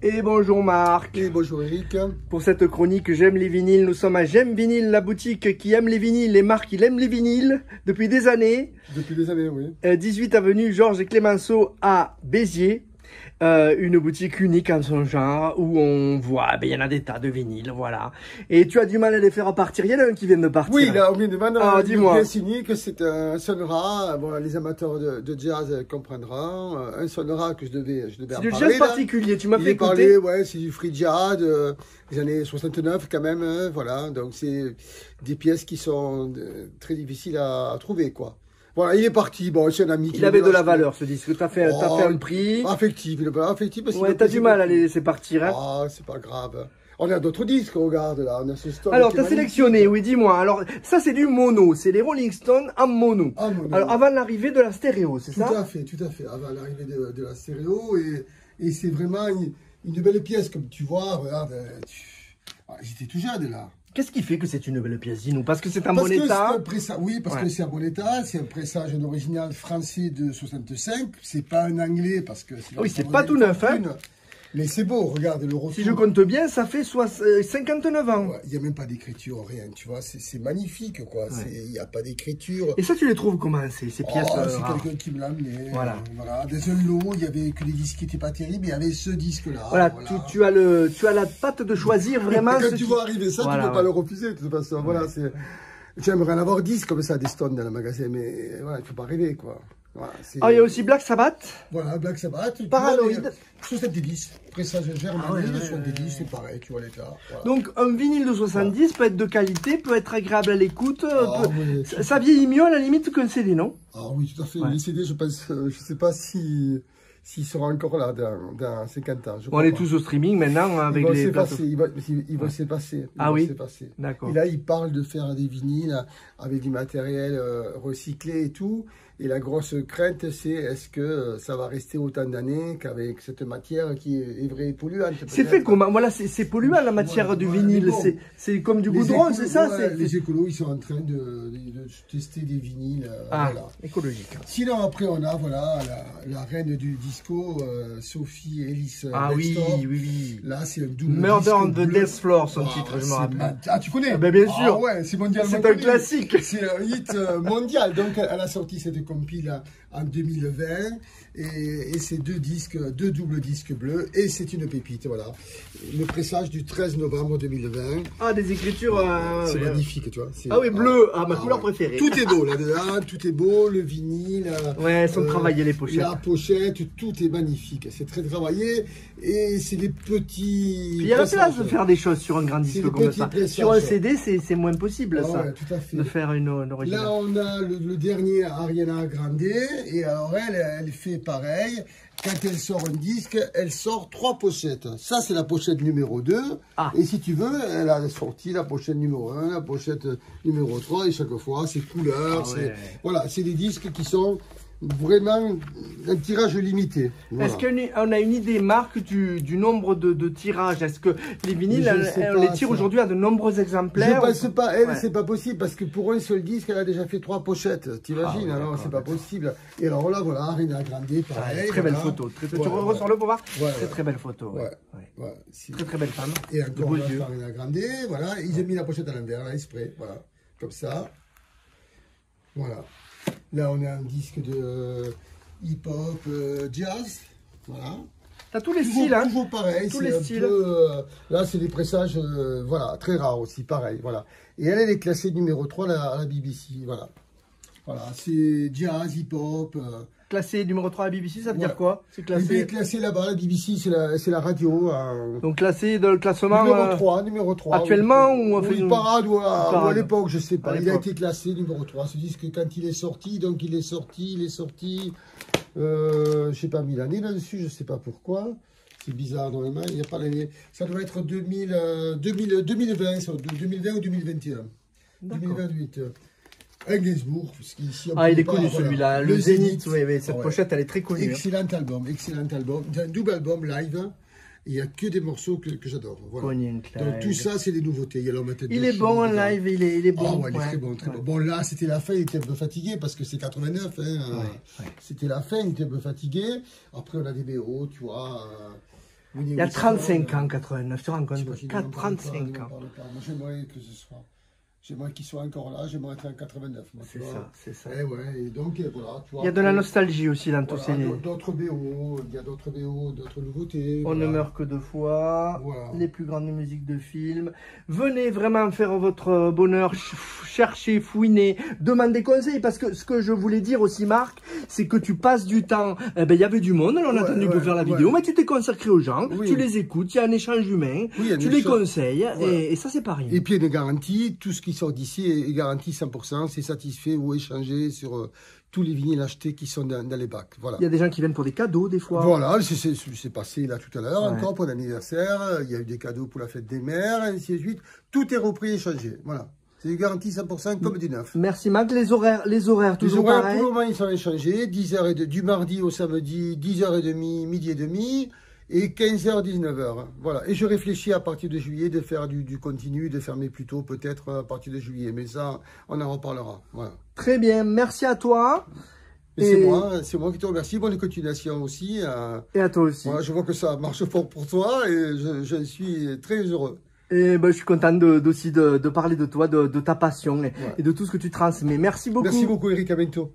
Et bonjour Marc. Et bonjour Eric. Pour cette chronique J'aime les vinyles, nous sommes à J'aime Vinyle, la boutique qui aime les vinyles. Et Marc, il aime les vinyles depuis des années. Depuis des années, oui. 18 avenue Georges Clemenceau à Béziers. Une boutique unique en son genre où on voit, il y en a des tas de vinyles, voilà. Et tu as du mal à les faire partir. Il y en a un qui vient de partir. Oui, là, on vient de vendre dis-moi. que c'est un Sonora. Bon, les amateurs de jazz comprendront. Un Sonora que je devais en parler. C'est du jazz particulier, tu m'as fait écouter. Parler, ouais, c'est du free jazz des années 69 quand même, voilà. Donc c'est des pièces qui sont très difficiles à trouver, quoi. Voilà, il est parti. Bon, c'est un ami qui... Il avait de la valeur, ce disque. T'as fait un prix. Affectif, affectif. Ouais, t'as du mal à les laisser partir, hein. Ah, c'est pas grave. On a d'autres disques, regarde, là. On a ce stock. Alors, t'as sélectionné, oui, dis-moi. Alors, ça, c'est du mono. C'est les Rolling Stones en mono. En mono. Alors, avant l'arrivée de la stéréo, c'est ça? Tout à fait. Avant l'arrivée de la stéréo. Et c'est vraiment une belle pièce, comme tu vois. Regarde, j'étais tout jeune, là. Qu'est-ce qui fait que c'est une belle pièce, dis-nous? Parce que c'est en bon état? Oui, parce que c'est en bon état. C'est un pressage d'original français de 65. C'est pas un anglais, parce que... Oui, c'est pas tout neuf, hein. Mais c'est beau, regarde le retour. Si je compte bien, ça fait 59 ans. Il n'y a même pas d'écriture, rien, tu vois. C'est magnifique, quoi. Il n'y a pas d'écriture. Et ça, tu les trouves comment, ces pièces? C'est quelqu'un qui me l'a amené. Voilà. Dans un lot, il n'y avait que des disques qui n'étaient pas terribles, mais il y avait ce disque-là. Voilà, tu as la patte de choisir vraiment. Quand tu vois arriver ça, tu ne peux pas le refuser, de toute façon. Voilà, j'aimerais en avoir 10 comme ça, des Stones dans le magasin, mais voilà, il ne faut pas rêver, quoi. Voilà, il y a aussi Black Sabbath. Voilà, Black Sabbath. Paranoid. 70, pressage germanique, 70, c'est pareil, tu vois l'état. Voilà. Donc, un vinyle de 70 peut être de qualité, peut être agréable à l'écoute. Ça vieillit mieux à la limite qu'un CD, non? Ah oui, tout à fait. Les CD, je pense, je sais pas s'il sera encore là dans 50 ans. On est tous au streaming maintenant avec les il va s'effacer. Ah oui, d'accord. Et là, il parle de faire des vinyles avec du matériel recyclé et tout. Et la grosse crainte, c'est est-ce que ça va rester autant d'années qu'avec cette matière qui est vraie polluante. C'est fait comment? Voilà, c'est polluant la matière du vinyle. Bon, c'est comme du goudron, c'est ça? Les écolos, ils sont en train de tester des vinyles. Voilà. Écologique. Sinon, après, on a la reine du disco, Sophie Ellis. Ah oui. Là, c'est un double Murder on the bleu. Dance Floor, son titre, je me rappelle. Ah, tu connais? Bien sûr. Ah ouais, c'est mondialement C'est un classique. C'est un hit mondial. Donc, elle a sorti cette compile en 2020 et c'est deux doubles disques bleus et c'est une pépite, voilà. Le pressage du 13 novembre 2020. Ah, des écritures... c'est magnifique, tu vois. Ah oui, bleu, ma couleur préférée. Tout est beau là-dedans, tout est beau, le vinyle. Ouais, elles sont travaillées les pochettes. La pochette, tout est magnifique, c'est très travaillé et c'est des petits... Puis il y a la place de faire des choses sur un grand disque comme ça. Sur un CD, c'est moins possible, ça, ouais, tout à fait. de faire une originale. Là, on a le dernier Ariana Grande, et alors elle fait pareil. Quand elle sort un disque, elle sort 3 pochettes. Ça, c'est la pochette numéro 2. Et si tu veux, elle a sorti la pochette numéro 1, la pochette numéro 3, et chaque fois, c'est couleur. Voilà, c'est des disques qui sont vraiment un tirage limité. Voilà. Est-ce qu'on a une idée, Marc, du nombre de tirages? Est-ce que les vinyles, on les tire aujourd'hui à de nombreux exemplaires? Je pense pas, c'est pas possible, parce que pour un seul disque, elle a déjà fait 3 pochettes, t'imagines? Alors, c'est pas possible. Et alors là, voilà, Ariana Grande, pareil. Très belle photo. Tu ressors le pour voir? Très belle photo. Très belle femme. Et encore là, Ariana Grande, voilà. Ils ont mis la pochette à l'envers, là, exprès, voilà. Comme ça. Voilà. Là, on a un disque de hip-hop, jazz, voilà. T'as tous les styles, hein? Toujours pareil, tous les styles. Là, c'est des pressages, voilà, très rares aussi, pareil, voilà. Et elle est classée numéro 3 à la BBC, voilà. Voilà, c'est jazz, hip-hop. Classé numéro 3 à la BBC, ça veut dire quoi? C'est classé... classé là-bas, la BBC, c'est la radio. Donc classé dans le classement... Numéro 3. Actuellement ou une parade ou à l'époque, je sais pas. Il a été classé numéro 3. Ce disque, quand il est sorti, donc il est sorti, je sais pas, 1000 années là-dessus, je sais pas pourquoi. C'est bizarre normalement, il n'y a pas l'année. Ça doit être 2020, 2020 ou 2021. 2028. Gainsbourg, puisqu'ici... il est connu celui-là, le Zénith, oui, cette pochette, elle est très connue. Excellent album. C'est un double album live, il n'y a que des morceaux que j'adore. Voilà. Donc tout ça, c'est des nouveautés. Il est bon en live, il est bon. Il est très bon, très bon. Bon, là, c'était la fin, il était un peu fatigué, parce que c'est 89, hein. C'était la fin, il était un peu fatigué. Après, on a des BO, tu vois... Il y a 35 ans, 89, tu te rends compte? 35 ans. Moi, j'aimerais que ce soit... J'aimerais qu'il soit encore là, j'aimerais être en 89. C'est ça, c'est ça. Et ouais, et donc voilà. Tu vois, il y a de la nostalgie aussi dans tous ces... D'autres BO, il y a d'autres BO, d'autres nouveautés. On ne meurt que deux fois, les plus grandes musiques de films. Venez vraiment faire votre bonheur, chercher, fouiner, demander conseil. Parce que ce que je voulais dire aussi, Marc, c'est que tu passes du temps. Eh ben, il y avait du monde, on a attendu pour faire la vidéo, mais tu t'es consacré aux gens, tu les écoutes, il y a un échange humain, tu les conseilles, et ça, c'est pas rien. Et puis, il y a une garantie, tout ce qui sort d'ici est garanti 100%, c'est satisfait ou échangé sur tous les vinyles achetés qui sont dans les bacs. Voilà. Il y a des gens qui viennent pour des cadeaux, des fois. Voilà, c'est passé là tout à l'heure, encore pour l'anniversaire. Il y a eu des cadeaux pour la fête des mères, ainsi de suite. Tout est repris et changé. Voilà. C'est garanti 100% comme du neuf. Merci, Marc. Les horaires toujours pareil. Pour le moment, ils sont échangés. 10h du mardi au samedi, 10h30, midi et demi. Et 15h, 19h. Voilà. Et je réfléchis à partir de juillet de faire du continu, de fermer plus tôt peut-être à partir de juillet. Mais ça, on en reparlera. Voilà. Très bien. Merci à toi. Et c'est moi qui te remercie. Bonne continuation aussi. Et à toi aussi. Voilà, je vois que ça marche fort pour toi et je suis très heureux. Et ben, je suis content aussi de parler de toi, de ta passion et de tout ce que tu transmets. Merci beaucoup. Merci beaucoup, Eric. À bientôt.